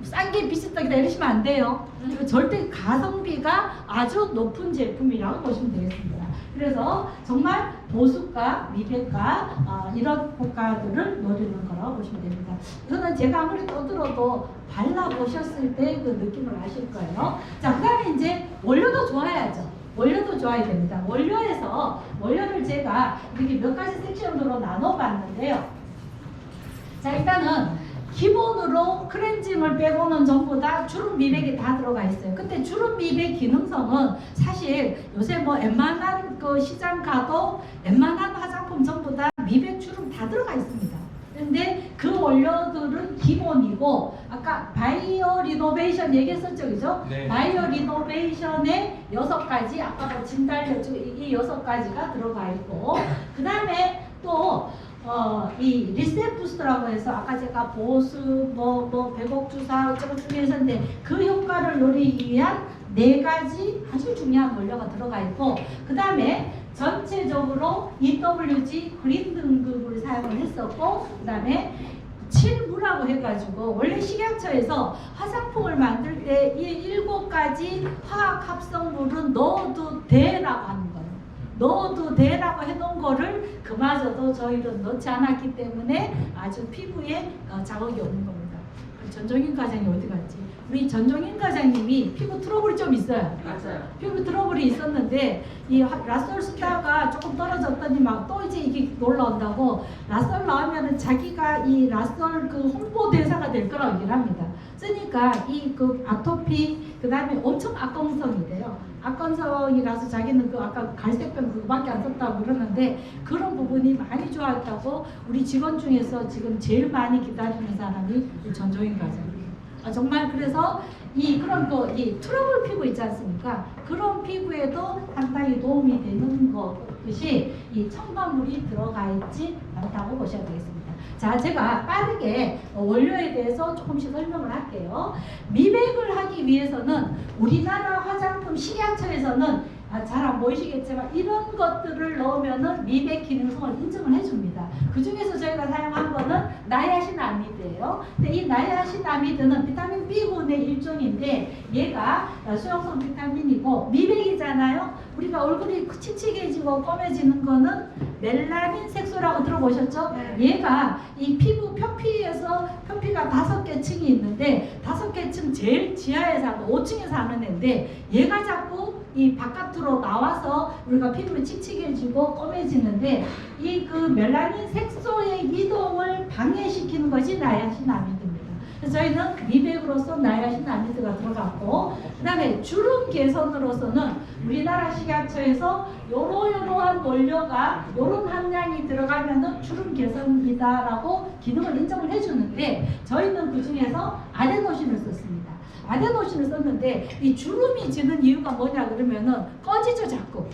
[SPEAKER 2] 싼 게 비싸다 이러시면 안 돼요. 이거 절대 가성비가 아주 높은 제품이라고 보시면 되겠습니다. 그래서 정말 보습과 미백과 이런 효과들을 노리는 거라고 보시면 됩니다. 이거는 제가 아무리 떠들어도 발라보셨을 때 그 느낌을 아실 거예요. 자, 그 다음에 이제 원료도 좋아야죠. 원료도 좋아야 됩니다. 원료를 제가 이렇게 몇 가지 섹션으로 나눠봤는데요. 자, 일단은 기본으로 클렌징을 빼고는 전부 다 주름 미백이 다 들어가 있어요. 근데 주름 미백 기능성은 사실 요새 뭐 웬만한 그 시장 가도 웬만한 화장품 전부 다 미백 주름 다 들어가 있습니다. 근데 그 원료들은 기본이고 아까 바이오 리노베이션 얘기했었죠, 그죠?
[SPEAKER 3] 네.
[SPEAKER 2] 바이오 리노베이션의 6가지 아까 뭐 진달력 이 6가지가 들어가 있고 그 다음에 또 이 리셋 부스터라고 해서 아까 제가 보습 백옥 주사 어쩌고 중에서인데 그 효과를 노리기 위한 4가지 아주 중요한 원료가 들어가 있고 그 다음에 전체적으로 EWG 그린 등급을 사용을 했었고 그 다음에 7무라고 해가지고 원래 식약처에서 화장품을 만들 때 이 7가지 화학 합성물은 넣어도 돼라고 하는 거예요. 넣어도 돼라고 해놓은 거를 그마저도 저희는 넣지 않았기 때문에 아주 피부에 자극이 없는 겁니다. 전종인 과장님 어디 갔지? 우리 전종인 과장님이 피부 트러블이 좀 있어요.
[SPEAKER 4] 맞아요.
[SPEAKER 2] 피부 트러블이 있었는데 이 라솔 쓰다가 조금 떨어졌더니 막 또 이제 이게 올라온다고 라솔 나오면은 자기가 이 라솔 그 홍보 대사가 될 거라고 얘기를 합니다. 쓰니까 이 그 아토피 그 다음에 엄청 악건성이 돼요. 악건성이라서 자기는 그 아까 갈색병 그거밖에 안 썼다고 그러는데 그런 부분이 많이 좋아졌다고 우리 직원 중에서 지금 제일 많이 기다리는 사람이 전종인 과장이에요. 정말 그래서 그런 이 트러블 피부 있지 않습니까? 그런 피부에도 상당히 도움이 되는 것이 이 첨가물이 들어가 있지 않다고 보셔야 되겠습니다. 자, 제가 빠르게 원료에 대해서 조금씩 설명을 할게요. 미백을 하기 위해서는 우리나라 화장품 식약처에서는 잘 안 보이시겠지만 이런 것들을 넣으면은 미백 기능성을 인증을 해줍니다. 그 중에서 저희가 사용한 거는 나이아신아미드예요. 근데 이 나이아신아미드는 비타민 B군의 일종인데 얘가 수용성 비타민이고 미백이잖아요. 우리가 얼굴이 칙칙해지고 검해지는 거는 멜라닌 색소라고 들어보셨죠?
[SPEAKER 4] 네.
[SPEAKER 2] 얘가 이 피부 표피에서 표피가 5개 층이 있는데 5개 층 제일 지하에 사고 5층에 사는 애인데 얘가 자꾸 이 바깥으로 나와서 우리가 피부가 칙칙해지고 검해지는데 이 그 멜라닌 색소의 이동을 방해시키는 것이 나이아신아미드입니다. 그래서 저희는 미백으로서 나이아신 아미드가 들어갔고, 그 다음에 주름 개선으로서는 우리나라 식약처에서 요러요러한 원료가 요런 함량이 들어가면은 주름 개선이다라고 기능을 인정을 해주는데, 저희는 그 중에서 아데노신을 썼습니다. 아데노신을 썼는데 이 주름이 지는 이유가 뭐냐 그러면은 꺼지죠. 자꾸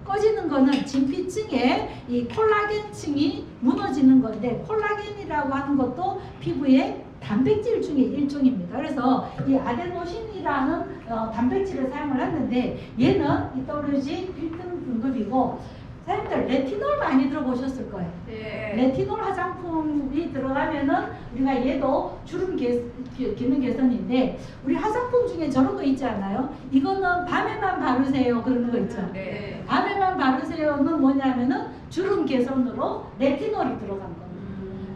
[SPEAKER 2] 꺼지는 거는 진피층에 이 콜라겐층이 무너지는 건데, 콜라겐이라고 하는 것도 피부의 단백질 중에 일종입니다. 그래서 이 아데노신이라는 단백질을 사용을 했는데, 얘는 EWG 1등 등급이고, 사람들 레티놀 많이 들어보셨을 거예요.
[SPEAKER 4] 네.
[SPEAKER 2] 레티놀 화장품이 들어가면은 우리가 얘도 주름 기능 개선인데, 우리 화장품 중에 저런 거 있지 않아요? 이거는 밤에만 바르세요 그러는 거 있죠.
[SPEAKER 4] 네.
[SPEAKER 2] 밤에만 바르세요는 뭐냐면은 주름 개선으로 레티놀이 들어간 겁니다.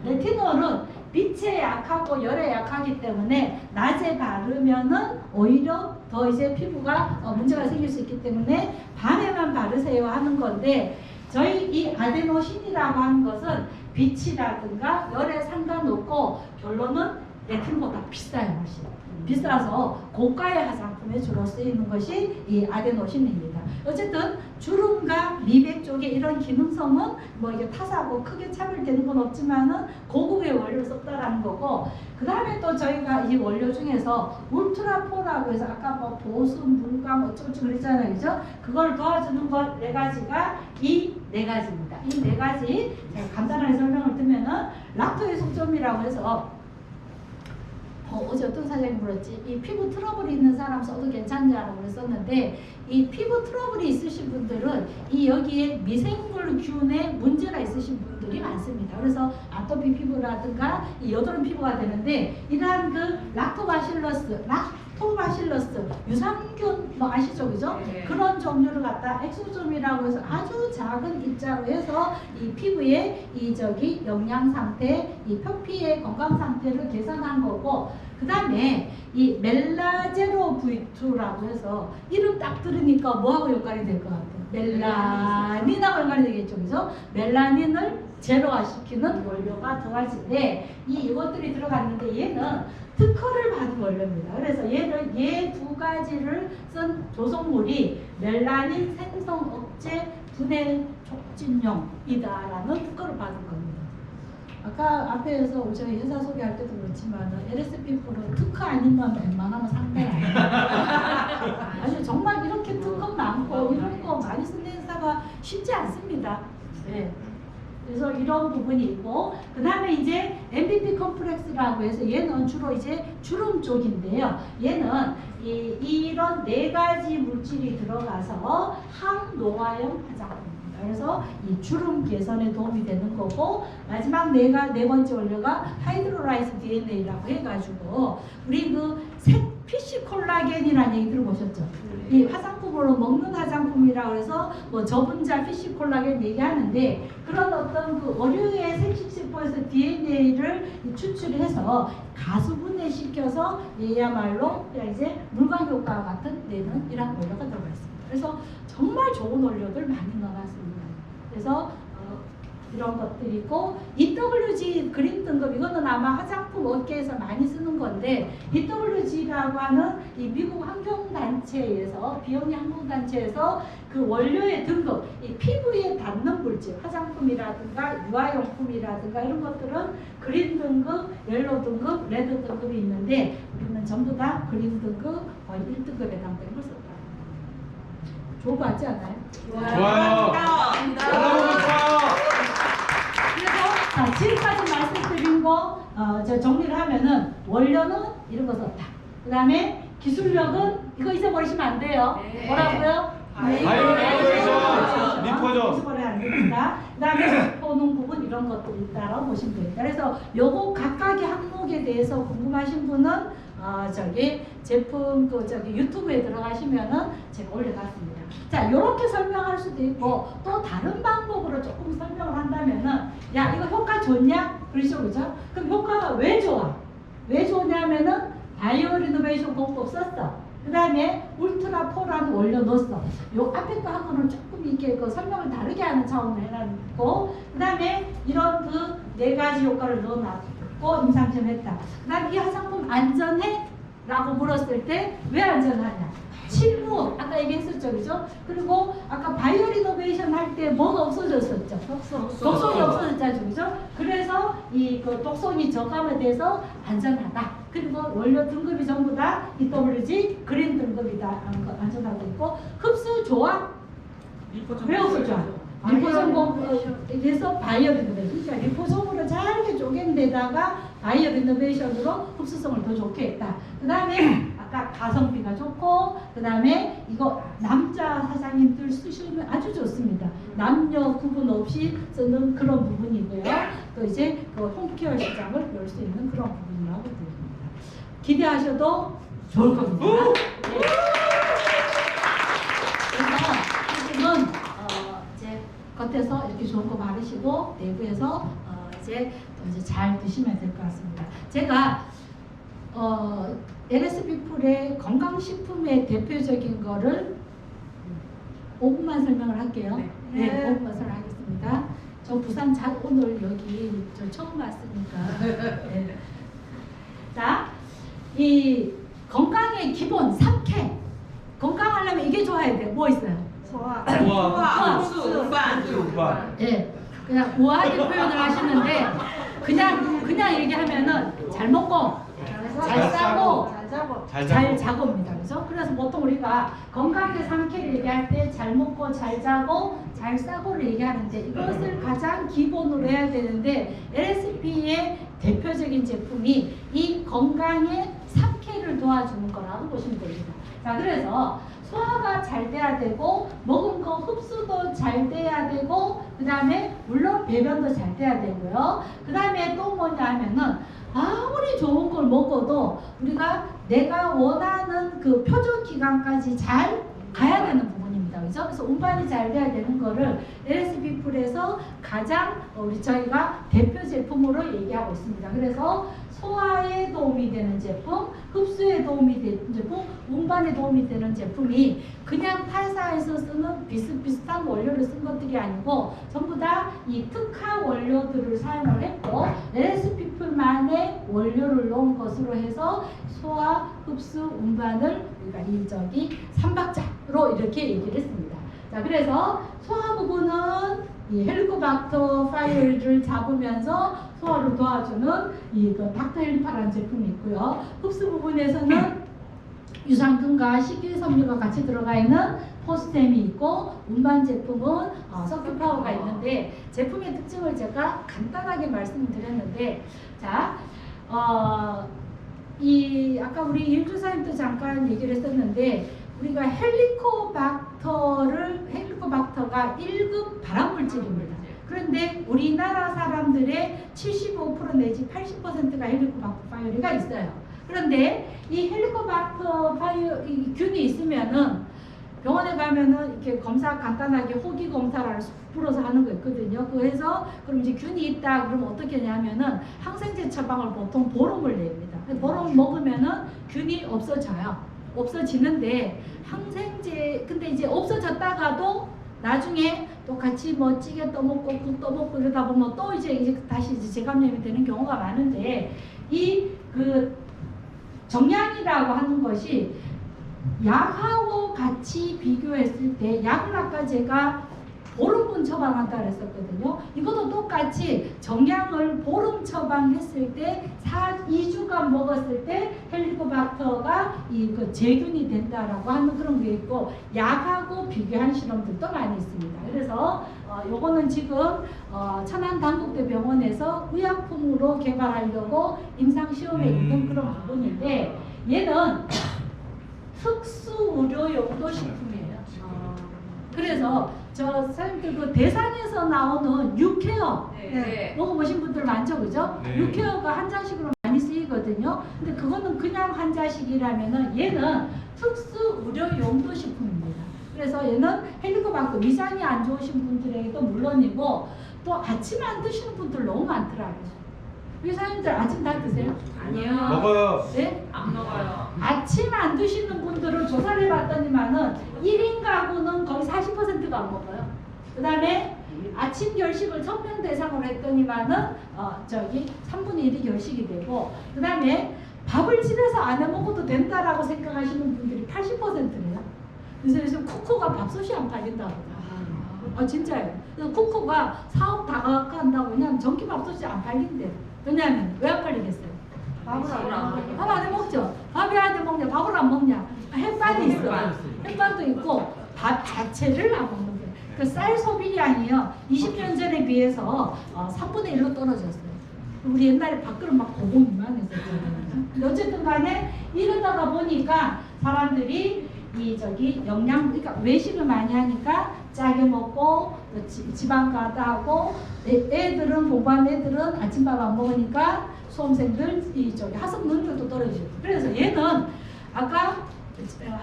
[SPEAKER 2] 레티놀은 빛에 약하고 열에 약하기 때문에 낮에 바르면은 오히려 더 이제 피부가 문제가 생길 수 있기 때문에 밤에만 바르세요 하는 건데, 저희 이 아데노신이라고 하는 것은 빛이라든가 열에 상관없고 결론은 레틴보다 비싸요. 훨씬 비싸서 고가의 화장품에 주로 쓰이는 것이 이 아데노신입니다. 어쨌든 주름과 미백 쪽에 이런 기능성은 뭐 이게 타사하고 크게 차별되는 건 없지만은 고급의 원료를 썼다라는 거고, 그 다음에 또 저희가 이 원료 중에서 울트라포라고 해서 아까 뭐 보습, 물감 어쩌고저쩌고 그랬잖아요. 그죠? 그걸 도와주는 것 네 가지가 이 네 가지입니다. 이 네 가지 제가 간단하게 설명을 드리면은 락토의 속점이라고 해서 어제 어떤 사장님이 물었지? 이 피부 트러블이 있는 사람 써도 괜찮냐고 그랬었는데, 이 피부 트러블이 있으신 분들은 이 여기에 미생물균에 문제가 있으신 분들이 많습니다. 그래서 아토피 피부라든가 이 여드름 피부가 되는데, 이러한 그 락토바실러스 유산균 뭐 아시죠, 그죠?
[SPEAKER 4] 네.
[SPEAKER 2] 그런 종류를 갖다 엑소좀이라고 해서 아주 작은 입자로 해서 이 피부의 이 영양 상태, 이 표피의 건강 상태를 개선한 거고, 그 다음에 이 멜라제로 V2라고 해서 이름 딱 들으니까 뭐하고 연관이 될 것 같아요? 멜라닌하고 연관이 되겠죠, 그죠? 멜라닌을 제로화시키는 원료가 두 가지인데, 이것들이 들어갔는데 얘는 특허를 받은 원료입니다. 그래서 얘는 얘 두 가지를 쓴 조성물이 멜라닌 생성 억제 분해 촉진용이다라는 특허를 받은 겁니다. 아까 앞에서 저희 회사 소개할 때도 그렇지만 LSP4는 특허 아니면 웬만하면 상대 아니에요. 아니 정말 이렇게 특허 많고 이런 거 많이 쓰는 회사가 쉽지 않습니다. 네. 그래서 이런 부분이 있고, 그 다음에 이제 MVP 컴플렉스라고 해서 얘는 주로 이제 주름 쪽인데요. 얘는 이런 네 가지 물질이 들어가서 항노화형 화장품입니다. 그래서 이 주름 개선에 도움이 되는 거고, 마지막 네 번째 원료가 하이드로라이즈 DNA라고 해가지고 우리 그 PC 콜라겐이라는 얘기 들어보셨죠? 이 화장품으로 먹는 화장품이라고 해서 뭐 저분자 PC 콜라겐 얘기하는데, 그런 어떤 그 어류의 생식세포에서 DNA를 추출해서 가수분해시켜서 얘야말로 이제 물광 효과와 같은 내는 이런 원료가 들어가 있습니다. 그래서 정말 좋은 원료들 많이 넣어놨습니다. 그래서 이런 것들이고, EWG 그린 등급, 이거는 아마 화장품 업계에서 많이 쓰는 건데, EWG라고 하는 이 미국 환경단체에서, 비영리 환경단체에서 그 원료의 등급, 이 피부에 닿는 물질, 화장품이라든가 유아용품이라든가 이런 것들은 그린 등급, 옐로우 등급, 레드 등급이 있는데, 우리는 전부 다 그린 등급, 거의 1등급에 해당되는 걸 썼다. 좋은 거 같지 않아요?
[SPEAKER 3] 좋아요.
[SPEAKER 2] 그래서 자, 지금까지 말씀드린 거 저 정리를 하면은, 원료는 이런 거 썼다. 그 다음에 기술력은 이거 잊어버리시면 안 돼요.
[SPEAKER 4] 네.
[SPEAKER 2] 뭐라고요?
[SPEAKER 3] 바이오레이션, 리포전.
[SPEAKER 2] 잊어버리면 안 됩니다. 그 다음에 포능 부분 이런 것들이 있다라고 보시면 됩니다. 그래서 요거 각각의 항목에 대해서 궁금하신 분은 제품 유튜브에 들어가시면은 제가 올려놨습니다. 자, 요렇게 설명할 수도 있고, 또 다른 방법으로 조금 설명을 한다면은, 야, 이거 효과 좋냐? 그러시죠, 그죠? 그럼 효과가 왜 좋아? 왜 좋냐면은 바이오 리노베이션 공법 썼어. 그 다음에 울트라4라는 원료 넣었어. 요 앞에 거 하고는 조금 이렇게 그 설명을 다르게 하는 차원으로 해놨고, 그 다음에 이런 그 네 가지 효과를 넣어놨고 임상시험 했다. 그 다음에 이 화장품 제품 안전해? 라고 물었을 때 왜 안전하냐? 침묵, 아까 얘기했었죠, 그죠? 그리고 아까 바이오 리노베이션 할 때 뭐가 없어졌었죠? 독성이 없어졌죠, 그죠? 그래서 이 그 독성이 저감화돼서 안전하다. 그리고 원료 등급이 전부 다 EWG 그린 등급이다. 안전하고 있고 흡수 좋아? 왜 흡수 좋아? 리포솜에서 바이오 리노베이션, 그러니까 리포솜으로 잘게 쪼갠 데다가 바이오 리노베이션으로 흡수성을 더 좋게 했다. 그 다음에 아까 가성비가 좋고, 그 다음에 이거 남자 사장님들 쓰시면 아주 좋습니다. 남녀 구분 없이 쓰는 그런 부분이고요. 또 이제 그 홈케어 시장을 열 수 있는 그런 부분이라고 보입니다. 기대하셔도 좋을 겁니다. 네. 그래서 지금은 이제 겉에서 이렇게 좋은 거 바르시고 내부에서 이제 잘 드시면 될 것 같습니다. 제가 LSB 풀의 건강식품의 대표적인 거를 5분만 설명을 할게요. 네, 5분만 설명하겠습니다. 저 부산 오늘 여기 저 처음 왔으니까. 네. 자, 이 건강의 기본 3K. 건강하려면 이게 좋아야 돼. 뭐 있어요?
[SPEAKER 3] 소화,
[SPEAKER 4] 흡수, 운반.
[SPEAKER 2] 예, 그냥 우아하게 표현을 하시는데 그냥 얘기하면은 잘 먹고 잘 싸고 잘 자고입니다. 그죠? 그래서 보통 우리가 건강의 3K를 얘기할 때 잘 먹고 잘 자고 잘 싸고를 얘기하는데 이것을 가장 기본으로 해야 되는데 LSP의 대표적인 제품이 이 건강의 3K를 도와주는 거라고 보시면 됩니다. 자, 그래서 소화가 잘 돼야 되고 먹은 거 흡수도 잘 돼야 되고 그 다음에 물론 배변도 잘 돼야 되고요. 그 다음에 또 뭐냐 하면은 아무리 좋은 걸 먹어도 우리가 내가 원하는 그 표적 기간까지 잘 가야 되는 부분입니다. 그죠? 그래서 운반이 잘 돼야 되는 거를 LSB 풀에서 가장 저희가 대표 제품으로 얘기하고 있습니다. 그래서 소화에 도움이 되는 제품, 흡수에 도움이 되는 제품, 운반에 도움이 되는 제품이 그냥 타사에서 쓰는 비슷비슷한 원료를 쓴 것들이 아니고 전부 다 이 특화 원료들을 사용을 했고 LSP 풀만의 원료를 넣은 것으로 해서 소화, 흡수, 운반을 우리가 이 3박자로 이렇게 얘기를 했습니다. 자, 그래서 소화 부분은 이 헬리코박터 파이어를 잡으면서 소화를 도와주는 이 닥터 헬리파라는 제품이 있고요. 흡수 부분에서는 유산균과 식이섬유가 같이 들어가 있는 포스템이 있고 운반 제품은 서큐파워가 있는데 제품의 특징을 제가 간단하게 말씀드렸는데 자, 이 아까 우리 일주사님도 잠깐 얘기를 했었는데 우리가 헬리코박터가 1급 발암물질입니다. 그런데 우리나라 사람들의 75% 내지 80%가 헬리코박터 파이오리가 있어요. 그런데 이 헬리코박터 이 균이 있으면은 병원에 가면은 이렇게 검사 간단하게 호기 검사를 풀어서 하는 거 있거든요. 그래서 그럼 이제 균이 있다 그러면 어떻게 하냐면은 항생제 처방을 보통 보름을 냅니다. 보름 먹으면은 균이 없어져요. 없어지는데 항생제 근데 이제 없어졌다가도 나중에 또 같이 뭐 찌개 떠먹고 국 떠먹고 이러다 보면 또 이제 다시 재감염이 되는 경우가 많은데 이 그 정량이라고 하는 것이 약하고 같이 비교했을 때 약을 아까 제가 보름분 처방한다 그랬었거든요. 이것도 똑같이 정량을 보름 처방했을 때 2주간 먹었을 때 헬리코박터가 그 제균이 된다라고 하는 그런 게 있고 약하고 비교한 실험들도 많이 있습니다. 그래서 요거는 지금 천안단국대 병원에서 의약품으로 개발하려고 임상시험에 있는 그런 부분인데 얘는 특수 의료 용도 식품이에요. 그래서 저 선생님들 그 대산에서 나오는 유케어 먹어보신 분들 많죠, 그죠?
[SPEAKER 3] 네.
[SPEAKER 2] 유케어가 한 잔씩으로 많이 쓰이거든요. 근데 그거는 그냥 한 잔씩이라면은 얘는 특수 의료 용도 식품입니다. 그래서 얘는 헬리코박터 위장이 안 좋으신 분들에게도 물론이고 또 아침에 안 드시는 분들 너무 많더라고요. 의사님들 아침 다 드세요?
[SPEAKER 4] 아니요.
[SPEAKER 3] 먹어요.
[SPEAKER 2] 네?
[SPEAKER 4] 안 먹어요.
[SPEAKER 2] 아침 안 드시는 분들을 조사를 해봤더니만은 1인 가구는 거의 40%가 안 먹어요. 그 다음에 아침 결식을 1000명 대상으로 했더니만은 3분의 1이 결식이 되고 그 다음에 밥을 집에서 안 해 먹어도 된다라고 생각하시는 분들이 80%래요. 그래서 요즘 쿠쿠가 밥솥이 안 팔린다고. 진짜예요. 그래서 쿠쿠가 사업 다각한다고. 왜냐하면 전기밥솥이 안 팔린대. 왜냐하면 왜 안 팔리겠어요? 밥을 안 해 먹죠. 밥이 안 해 먹냐? 밥을 안 먹냐? 햇반이 있어. 햇반도 있고 밥 자체를 안 먹는 거예요. 그 쌀 소비량이요 20년 전에 비해서 3분의 1로 떨어졌어요. 우리 옛날에 밥그릇 막 고공이만 했었잖아요. 근데 어쨌든 간에 이러다가 보니까 사람들이 영양, 그러니까 외식을 많이 하니까 짜게 먹고 지방 과다하고 애들은 공부하는 애들은 아침밥 안 먹으니까 수험생들 학습 능력도 떨어지고. 그래서 얘는 아까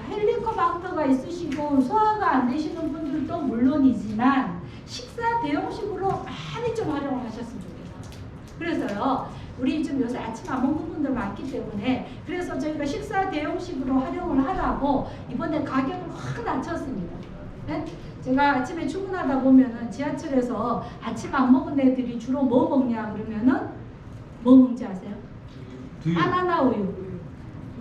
[SPEAKER 2] 헬리코박터가 있으시고 소화가 안 되시는 분들도 물론이지만 식사 대용식으로 많이 좀 활용을 하셨으면 좋겠어요. 그래서요 우리 지금 요새 아침 안 먹는 분들 많기 때문에 그래서 저희가 식사 대용식으로 활용을 하라고 이번에 가격을 확 낮췄습니다. 네? 제가 아침에 출근하다 보면은 지하철에서 아침 안 먹은 애들이 주로 뭐 먹냐 그러면은 뭐 먹는지 아세요? 바나나 우유,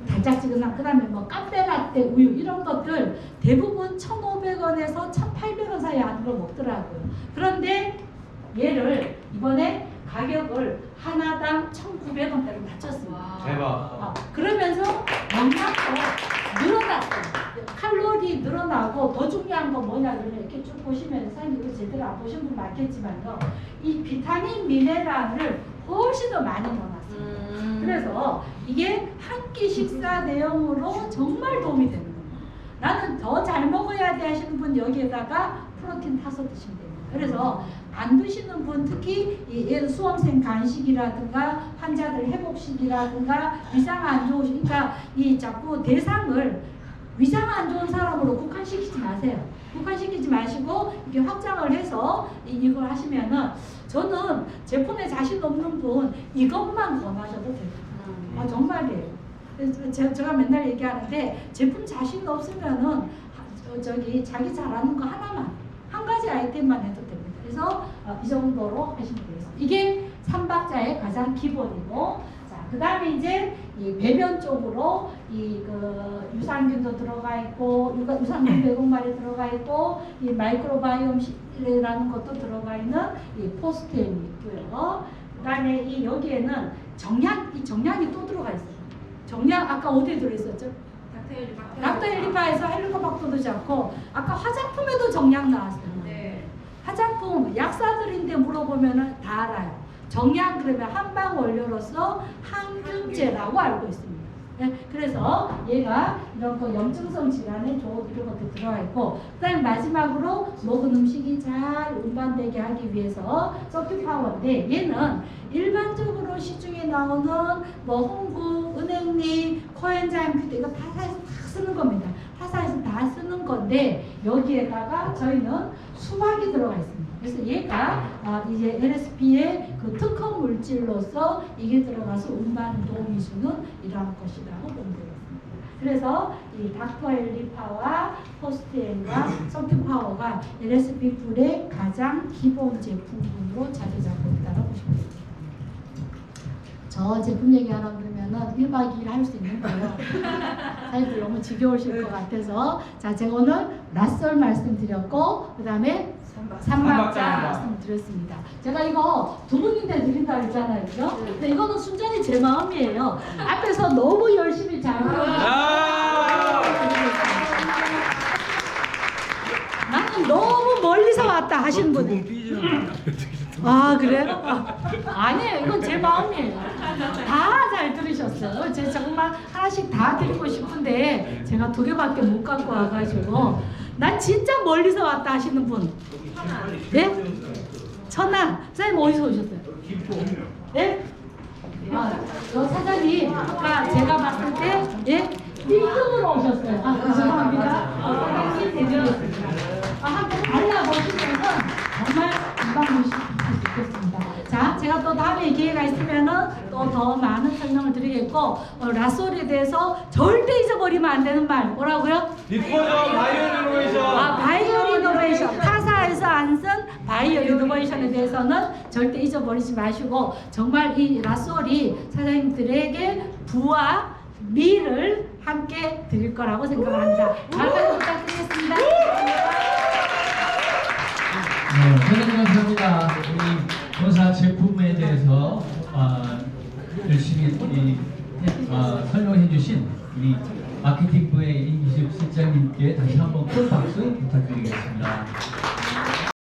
[SPEAKER 2] 달짝지근한, 그 다음에 뭐 카페라떼 우유 이런 것들 대부분 1,500원에서 1,800원 사이 안으로 먹더라고요. 그런데 얘를 이번에 가격을 하나당 1,900원대로 낮췄습니다.
[SPEAKER 3] 대박.
[SPEAKER 2] 그러면서 영양도 늘어났어요. 칼로리 늘어나고 더 중요한 건 뭐냐면 이렇게 쭉 보시면 사장님 이거 제대로 안 보신 분 많겠지만요. 이 비타민 미네랄을 훨씬 더 많이 넣어놨습니다. 그래서 이게 한 끼 식사 내용으로 정말 도움이 되는 겁니다. 나는 더 잘 먹어야 돼 하시는 분 여기에다가 프로틴 타서 드시면 됩니다. 그래서 안 드시는 분 특히 이 수험생 간식이라든가 환자들 회복식이라든가 위장 안 좋으신, 그러니까 이 자꾸 대상을 위장 안 좋은 사람으로 국한시키지 마세요. 국한시키지 마시고 이게 확장을 해서 이걸 하시면은 저는 제품에 자신 없는 분 이것만 권하셔도 돼요. 정말이에요. 제가 맨날 얘기하는데 제품 자신 없으면은 자기 잘하는 거 하나만 한 가지 아이템만 해도 됩니다. 그래서 이 정도로 하시면 되겠습니다. 이게 3박자의 가장 기본이고, 자, 그 다음에 이제 이 배변 쪽으로 유산균도 들어가 있고, 유산균 100마리 들어가 있고, 이 마이크로바이옴이라는 것도 들어가 있는 이 포스템이 있고요. 그 다음에 여기에는 정량이 또 들어가 있어요. 정량 아까 어디에 들어있었죠? 락토헬리파에서 헬리코박터도 잡고, 아까 화장품에도 정량 나왔어요.
[SPEAKER 4] 네.
[SPEAKER 2] 화장품 약사들인데 물어보면은 다 알아요. 정량 그러면 한방 원료로서 항균제라고 알고 있습니다. 네, 그래서 얘가 이런 거 염증성 질환에 좋은 이런 것도 들어가 있고, 그다음에 마지막으로 먹은 음식이 잘 운반되게 하기 위해서 서큐파워인데, 얘는 일반적으로 시중에 나오는 뭐 홍구, 은행잎, 코엔자임 이거 타사에서 다 쓰는 겁니다. 타사에서 다 쓰는 건데 여기에다가 저희는 수박이 들어가 있습니다. 그래서 얘가 이제 LSP의 그 특허 물질로서 이게 들어가서 운반 도움이 주는 이러한 것이라고 보면 되겠습니다. 그래서 이 닥터엘리파와 포스트엔과 서큐파워가 LSP 풀의 가장 기본 제품군으로 자리 잡고 있다고 보시면 됩니다. 저 제품 얘기하라 그러면은 1박 2일 할 수 있는 거예요. 사실 너무 지겨우실 것 같아서, 자, 제가 오늘 낯설 말씀드렸고, 그 다음에 3박자 말씀드렸습니다. 제가 이거 두 분인데 드린다 그랬잖아요, 그죠? 근데 이거는 순전히 제 마음이에요. 앞에서 너무 열심히 잘하고 나는 너무 멀리서 왔다 하시는 분. 그래요? 아니에요. 이건 제 마음이에요. 다 잘 들으셨어요. 제가 정말 하나씩 다 드리고 싶은데 제가 2개밖에 못 갖고 와가지고, 난 진짜 멀리서 왔다 하시는 분. 네? 천안. 선생님 어디서 오셨어요? 네? 저 사장님 아까 제가 봤을 때 1등으로 오셨어요. 죄송합니다. 사장님 드리겠습니다. 한번 달라보시면은 정말 금방 보실 수 있겠습니다. 자, 제가 또 다음에 기회가 있으면은 또 더 많은 설명을 드리겠고, 라솔에 대해서 절대 잊어버리면 안 되는 말 뭐라고요?
[SPEAKER 3] 리포저 바이오 리노베이션.
[SPEAKER 2] 바이오 리노베이션. 타사에서 안 쓴 바이오 리노베이션에 대해서는 절대 잊어버리지 마시고, 정말 이 라솔이 사장님들에게 부와 미를 함께 드릴 거라고 생각을 합니다. 말씀 부탁드리겠습니다.
[SPEAKER 1] 네, 대단히 감사합니다. 우리 본사 제품에 대해서 열심히 설명해 주신 우리 마케팅부의 임기숙 실장님께 다시 한번 큰 박수 부탁드리겠습니다.